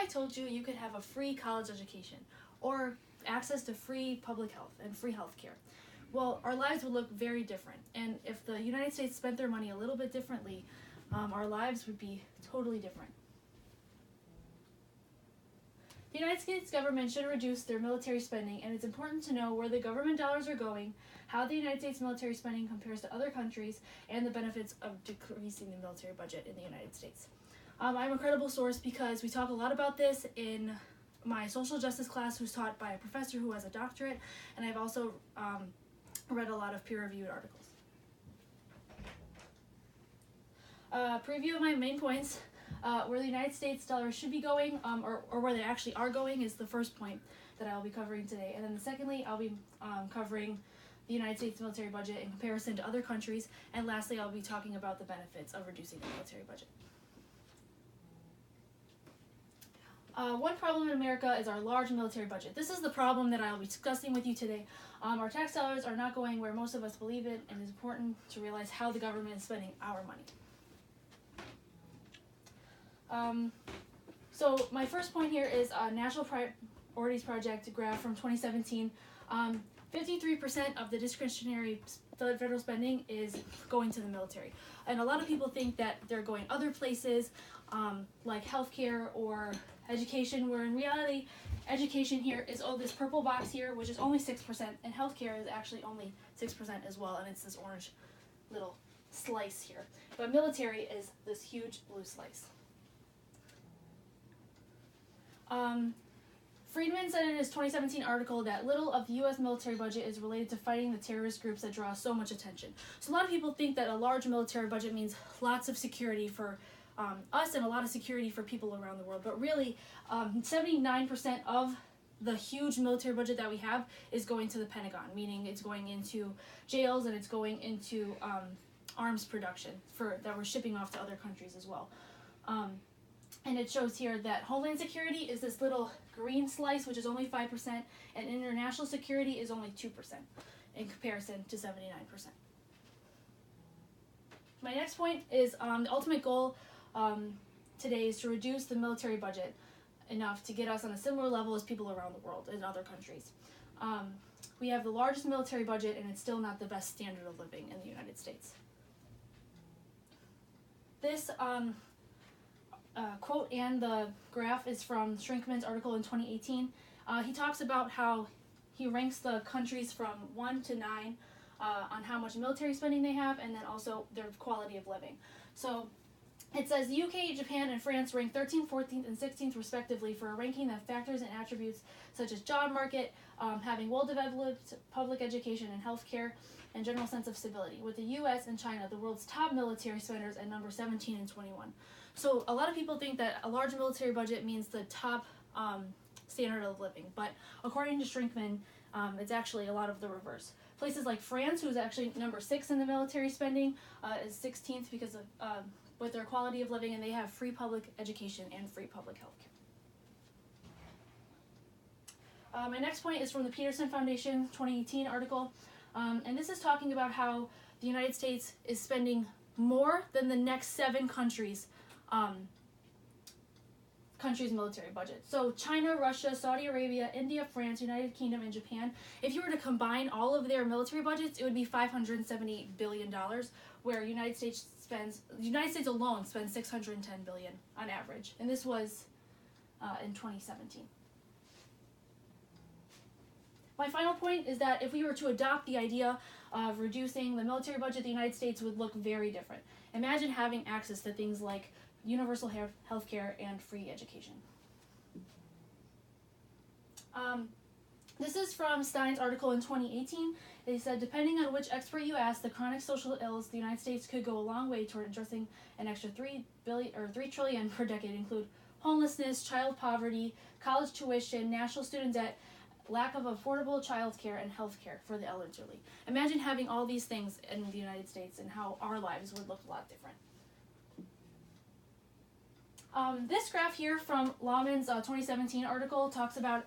I told you you could have a free college education or access to free public health and free health care? Well, our lives would look very different. And if the United States spent their money a little bit differently, our lives would be totally different. The United States government should reduce their military spending, and it's important to know where the government dollars are going, how the United States military spending compares to other countries, and the benefits of decreasing the military budget in the United States. I'm a credible source because we talk a lot about this in my social justice class, who's taught by a professor who has a doctorate, and I've also read a lot of peer-reviewed articles. Preview of my main points. Where the United States dollars should be going, or where they actually are going, is the first point that I will be covering today. And then secondly, I'll be covering the United States military budget in comparison to other countries. And lastly, I'll be talking about the benefits of reducing the military budget. One problem in America is our large military budget. This is the problem that I'll be discussing with you today. Our tax dollars are not going where most of us believe it, and it's important to realize how the government is spending our money. So my first point here is a National Priorities Project graph from 2017. 53% of the discretionary federal spending is going to the military. And a lot of people think that they're going other places, like healthcare or education, where in reality, education here is this purple box here, which is only 6%, and healthcare is actually only 6% as well, and it's this orange little slice here. But military is this huge blue slice. Friedman said in his 2017 article that little of the U.S. military budget is related to fighting the terrorist groups that draw so much attention. So a lot of people think that a large military budget means lots of security for us and a lot of security for people around the world. But really, 79% of the huge military budget that we have is going to the Pentagon, meaning it's going into jails and it's going into arms production that we're shipping off to other countries as well. And it shows here that Homeland Security is this little green slice, which is only 5%, and international security is only 2% in comparison to 79%. My next point is the ultimate goal today is to reduce the military budget enough to get us on a similar level as people around the world in other countries. We have the largest military budget, and it's still not the best standard of living in the United States. This quote and the graph is from Shrinkman's article in 2018. He talks about how he ranks the countries from 1 to 9 on how much military spending they have, and then also their quality of living. So it says the UK, Japan, and France rank 13th, 14th, and 16th respectively for a ranking that factors in attributes such as job market, having well-developed public education and healthcare, and general sense of stability, with the US and China, the world's top military spenders, at number 17 and 21. So a lot of people think that a large military budget means the top standard of living, but according to Shrinkman, it's actually a lot of the reverse. Places like France, who's actually number 6 in the military spending, is 16th because of with their quality of living, and they have free public education and free public health care. My next point is from the Peterson Foundation 2018 article, and this is talking about how the United States is spending more than the next 7 countries' military budget. So China, Russia, Saudi Arabia, India, France, United Kingdom, and Japan, if you were to combine all of their military budgets, it would be $578 billion, where the United States alone spends $610 billion on average. And this was in 2017. My final point is that if we were to adopt the idea of reducing the military budget, the United States would look very different. Imagine having access to things like universal health care and free education. This is from Stein's article in 2018. They said, depending on which expert you ask, the chronic social ills, the United States could go a long way toward addressing an extra $3 trillion per decade, include homelessness, child poverty, college tuition, national student debt, lack of affordable child care, and health care for the elderly. Imagine having all these things in the United States and how our lives would look a lot different. This graph here from Lawman's 2017 article talks about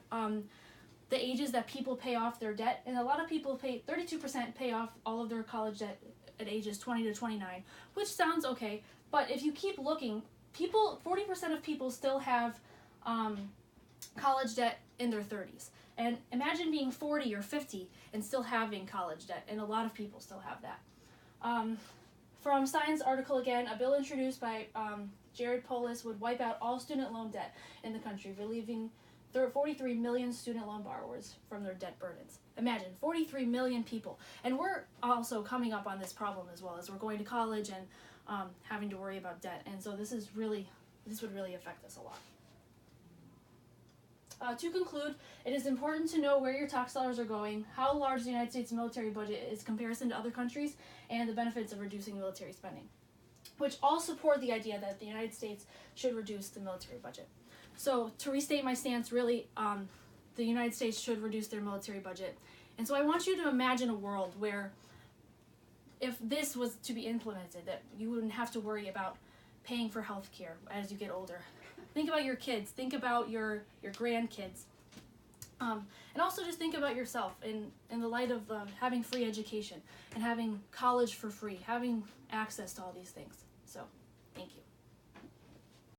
the ages that people pay off their debt, and a lot of people 32% pay off all of their college debt at ages 20 to 29, which sounds okay, but if you keep looking, 40% of people still have college debt in their 30s. And imagine being 40 or 50 and still having college debt, and a lot of people still have that. From Science article again, a bill introduced by Jared Polis would wipe out all student loan debt in the country, relieving 43 million student loan borrowers from their debt burdens. Imagine, 43 million people. And we're also coming up on this problem as well, as we're going to college and having to worry about debt. And so this would really affect us a lot. To conclude, it is important to know where your tax dollars are going, how large the United States military budget is in comparison to other countries, and the benefits of reducing military spending, which all support the idea that the United States should reduce the military budget. So to restate my stance, really, the United States should reduce their military budget. And so I want you to imagine a world where if this was to be implemented, that you wouldn't have to worry about paying for health care as you get older. Think about your kids, think about your grandkids, and also just think about yourself in the light of having free education and having college for free, having access to all these things. So, thank you.